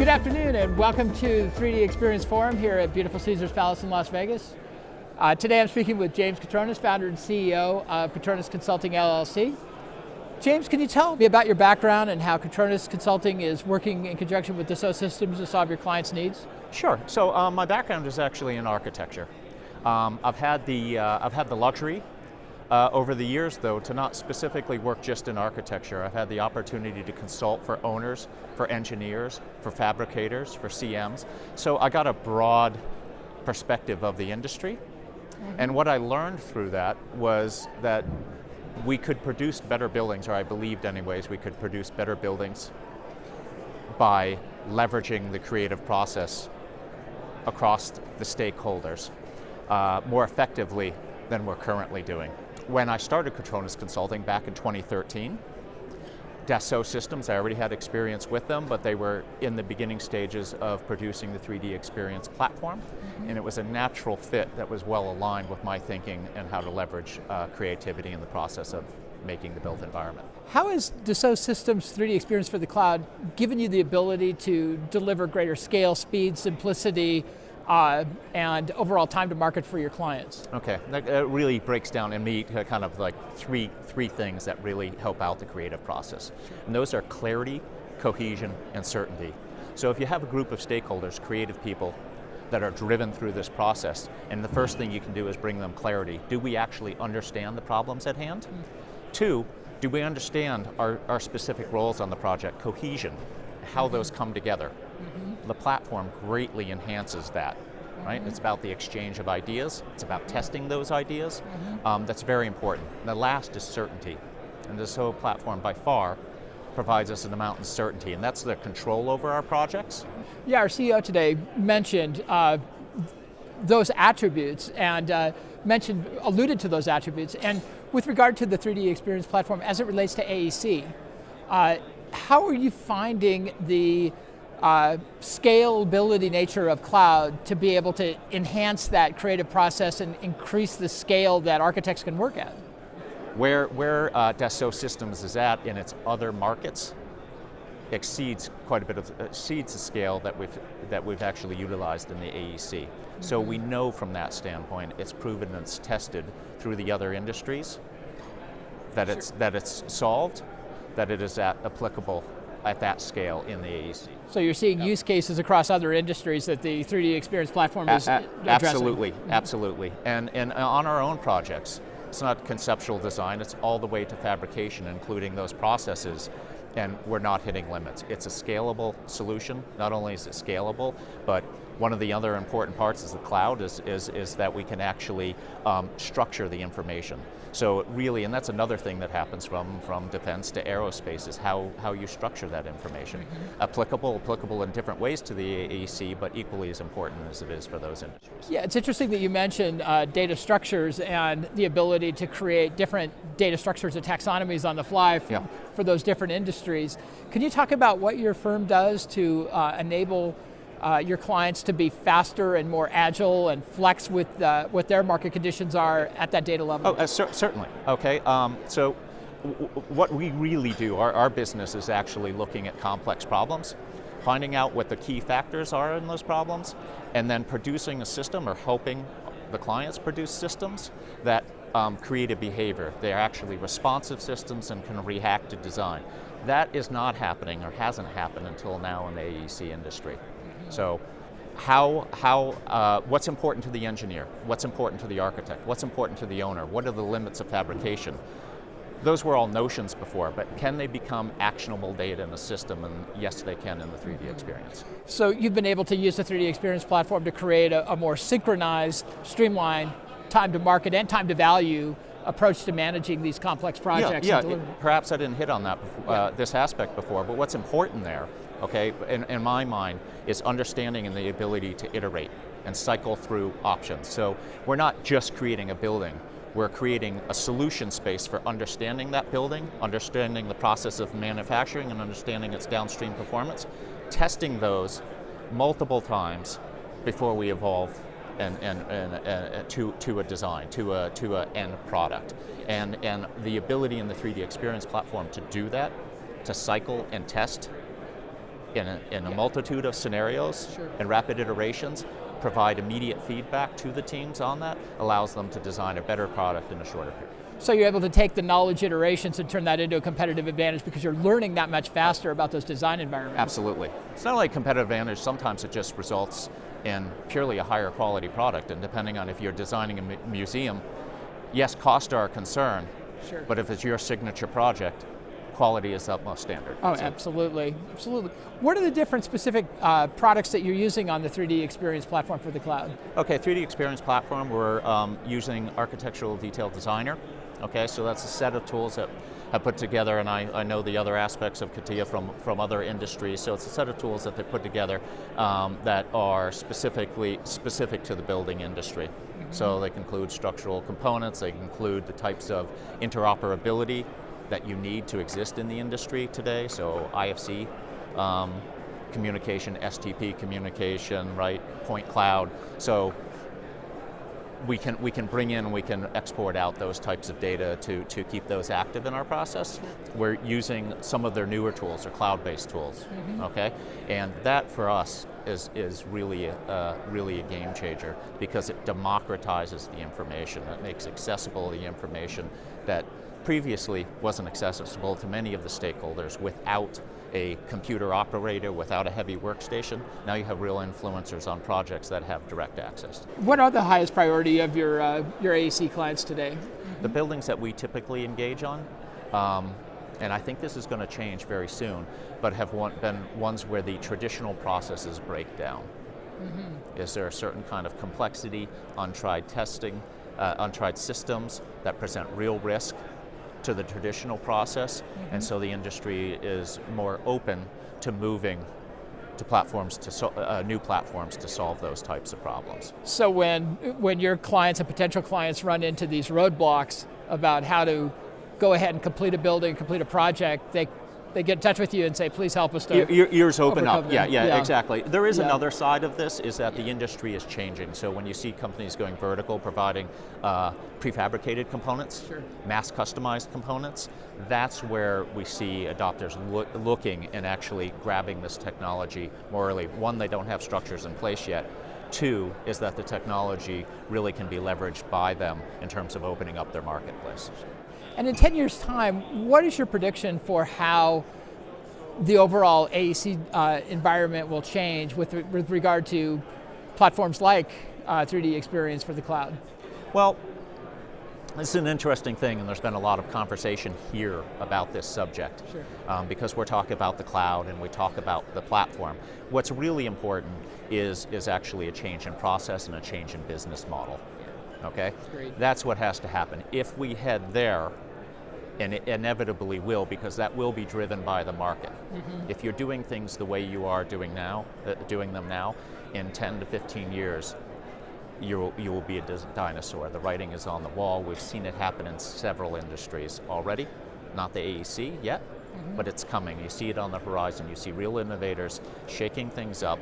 Good afternoon and welcome to the 3D Experience Forum here at beautiful Caesars Palace in Las Vegas. Today I'm speaking with James Kotronis, founder and CEO of KOTRONIS Consulting LLC. James, can you tell me about your background and how KOTRONIS Consulting is working in conjunction with Dassault Systèmes to solve your clients' needs? Sure. So my background is actually in architecture. I've had the luxury over the years, though, to not specifically work just in architecture. I've had the opportunity to consult for owners, for engineers, for fabricators, for CMs. So I got a broad perspective of the industry. And what I learned through that was that we could produce better buildings, or I believed anyways, we could produce better buildings by leveraging the creative process across the stakeholders more effectively than we're currently doing. When I started KOTRONIS Consulting back in 2013, Dassault Systèmes, I already had experience with them, but they were in the beginning stages of producing the 3D Experience platform, and it was a natural fit that was well aligned with my thinking and how to leverage creativity in the process of making the built environment. How has Dassault Systèmes 3D Experience for the cloud given you the ability to deliver greater scale, speed, simplicity, and overall time to market for your clients? Okay, that really breaks down in me kind of like three things that really help out the creative process. And those are clarity, cohesion, and certainty. So if you have a group of stakeholders, creative people, that are driven through this process, and the first thing you can do is bring them clarity. Do we actually understand the problems at hand? Two, do we understand our specific roles on the project? Cohesion, how those come together. The platform greatly enhances that, right? It's about the exchange of ideas. It's about testing those ideas. That's very important. And the last is certainty. And the Dassault platform by far provides us an amount of certainty, and that's the control over our projects. Yeah, our CEO today mentioned those attributes and alluded to those attributes. And with regard to the 3D Experience platform as it relates to AEC, how are you finding the scalability nature of cloud to be able to enhance that creative process and increase the scale that architects can work at? Where Dassault Systèmes is at in its other markets exceeds the scale that we've actually utilized in the AEC. So we know from that standpoint, it's proven and it's tested through the other industries that it's solved, that it is applicable at that scale in the AEC. So you're seeing use cases across other industries that the 3D Experience platform is addressing? Absolutely. And on our own projects, it's not conceptual design, it's all the way to fabrication, including those processes, and we're not hitting limits. It's a scalable solution. Not only is it scalable, but one of the other important parts is the cloud is that we can actually structure the information. So really, and that's another thing that happens from defense to aerospace, is how you structure that information. Applicable in different ways to the AEC, but equally as important as it is for those industries. Yeah, it's interesting that you mentioned data structures and the ability to create different data structures and taxonomies on the fly for those different industries. Can you talk about what your firm does to enable your clients to be faster and more agile and flex with what their market conditions are at that data level? Oh, certainly. Okay. So what we really do, our business is actually looking at complex problems, finding out what the key factors are in those problems, and then producing a system or helping the clients produce systems that create a behavior. They're actually responsive systems and can react to design. That is not happening or hasn't happened until now in the AEC industry. So what's important to the engineer? What's important to the architect? What's important to the owner? What are the limits of fabrication? Those were all notions before, but can they become actionable data in a system? And yes, they can in the 3D Experience. So you've been able to use the 3D Experience platform to create a more synchronized, streamlined time to market and time to value approach to managing these complex projects. Perhaps I didn't hit on that this aspect before, but what's important there, okay, in my mind, is understanding and the ability to iterate and cycle through options. So we're not just creating a building, we're creating a solution space for understanding that building, understanding the process of manufacturing and understanding its downstream performance, testing those multiple times before we evolve to a design, to a end product. And the ability in the 3D Experience platform to do that, to cycle and test in a multitude of scenarios and rapid iterations, provide immediate feedback to the teams on that, allows them to design a better product in a shorter period. So you're able to take the knowledge iterations and turn that into a competitive advantage because you're learning that much faster about those design environments. Absolutely. It's not only a competitive advantage, sometimes it just results in purely a higher quality product, and depending on if you're designing a museum, yes, costs are a concern, but if it's your signature project, quality is the utmost standard. Oh, so. Absolutely, absolutely. What are the different specific products that you're using on the 3DEXPERIENCE platform for the cloud? Okay, 3DEXPERIENCE platform, we're using Architectural Detail Designer. Okay, so that's a set of tools that have put together, and I know the other aspects of CATIA from other industries, so it's a set of tools that they put together that are specific to the building industry. So they can include structural components, they can include the types of interoperability that you need to exist in the industry today, so IFC communication, STP communication, right, point cloud. So we can bring in, we can export out those types of data to keep those active in our process. We're using some of their newer tools, or cloud-based tools, okay? And that for us is really a game changer because it democratizes the information. It makes accessible the information that previously wasn't accessible to many of the stakeholders without a computer operator, without a heavy workstation. Now you have real influencers on projects that have direct access. What are the highest priority of your AEC clients today? The buildings that we typically engage on, and I think this is going to change very soon, but have been ones where the traditional processes break down. Is there a certain kind of complexity, untried testing, untried systems that present real risk to the traditional process, and so the industry is more open to moving to platforms, to new platforms to solve those types of problems. So when your clients and potential clients run into these roadblocks about how to go ahead and complete a building, complete a project, they get in touch with you and say, please help us to ears open up. them. Yeah, exactly. There is another side of this, is that the industry is changing. So when you see companies going vertical, providing prefabricated components, mass customized components, that's where we see adopters looking and actually grabbing this technology more early. One, they don't have structures in place yet. Two, is that the technology really can be leveraged by them in terms of opening up their marketplace. And in 10 years' time, what is your prediction for how the overall AEC environment will change with regard to platforms like 3DEXPERIENCE for the cloud? Well, this is an interesting thing, and there's been a lot of conversation here about this subject. Because we're talking about the cloud and we talk about the platform. What's really important is actually a change in process and a change in business model. Okay? That's what has to happen. If we head there, and it inevitably will, because that will be driven by the market. If you're doing things the way you are doing them now, in 10 to 15 years, you will be a dinosaur. The writing is on the wall. We've seen it happen in several industries already. Not the AEC yet, but it's coming. You see it on the horizon. You see real innovators shaking things up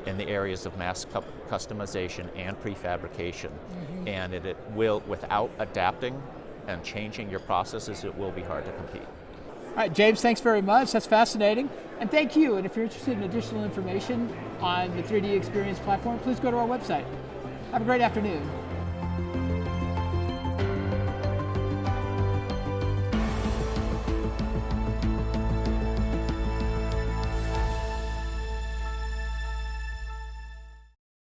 in the areas of mass customization and prefabrication. And it will, without adapting and changing your processes, it will be hard to compete. All right, James, thanks very much. That's fascinating. And thank you. And if you're interested in additional information on the 3DEXPERIENCE platform, please go to our website. Have a great afternoon.